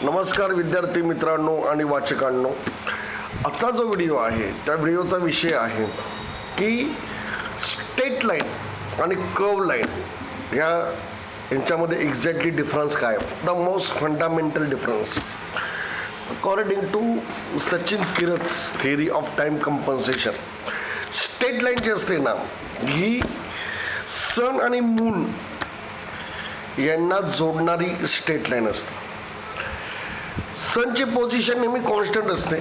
नमस्कार विद्यार्थी मित्रांनो आणि वाचकांनो, आजचा जो व्हिडिओ आहे त्या व्हिडिओचा विषय आहे की स्ट्रेट लाईन आणि कर्व लाईन यांच्यामध्ये एक्झॅक्टली डिफरन्स काय, the most fundamental difference according to Sachin Kirat's theory of time compensation. Straight line जी असते ना, ही सन आणि मून यांना जोडणारी स्ट्रेट लाईन असते. सनची पोझिशन नेहमी कॉन्स्टंट असते,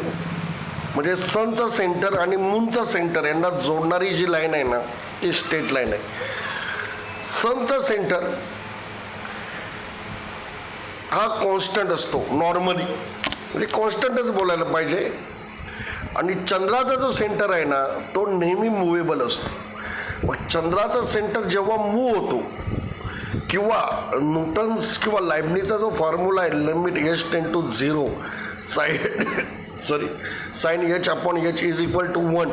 म्हणजे सनचा सेंटर आणि मूनचा सेंटर यांना जोडणारी जी लाईन आहे ना ती स्ट्रेट लाईन आहे. सनचा सेंटर हा कॉन्स्टंट असतो नॉर्मली, म्हणजे कॉन्स्टंटच बोलायला पाहिजे. आणि चंद्राचा जो सेंटर आहे ना तो नेहमी मुव्हेबल असतो. मग चंद्राचा सेंटर जेव्हा मूव्ह होतो किंवा न्यूटन्स किंवा लायब्निजचा जो फॉर्म्युला आहे limit H tends to 0 sine H upon H is equal to 1,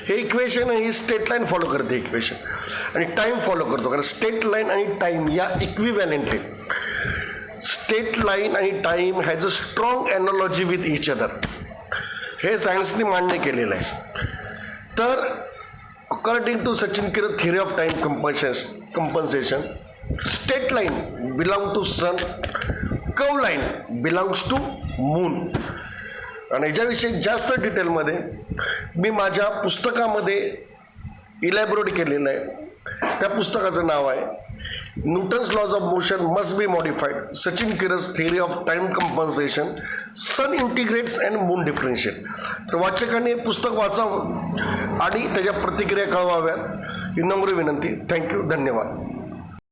हे इक्वेशन ही स्ट्रेट लाईन फॉलो करते इक्वेशन, आणि टाईम फॉलो करतो. कारण स्ट्रेट लाईन आणि टाईम या इक्विव्हॅलेंट आहे. स्ट्रेट लाईन आणि time has a strong analogy with each other, हे सायन्सने मान्य केलेलं आहे. तर according to Sachin Kirat theory of time compensation, straight line belong to sun, curve line belongs to moon. आणि याच्याविषयी जास्त डिटेलमध्ये मी माझ्या पुस्तकामध्ये इलॅबोरेट केलेलं आहे. त्या पुस्तकाचं नाव आहे Newton's laws of motion must be modified, Sachin Kirat's theory of time compensation, sun integrates and moon differentiate. तर वाचकांनी हे पुस्तक वाचावं आणि त्याच्या प्रतिक्रिया कळवाव्यात ही नम्र विनंती. थँक्यू, धन्यवाद.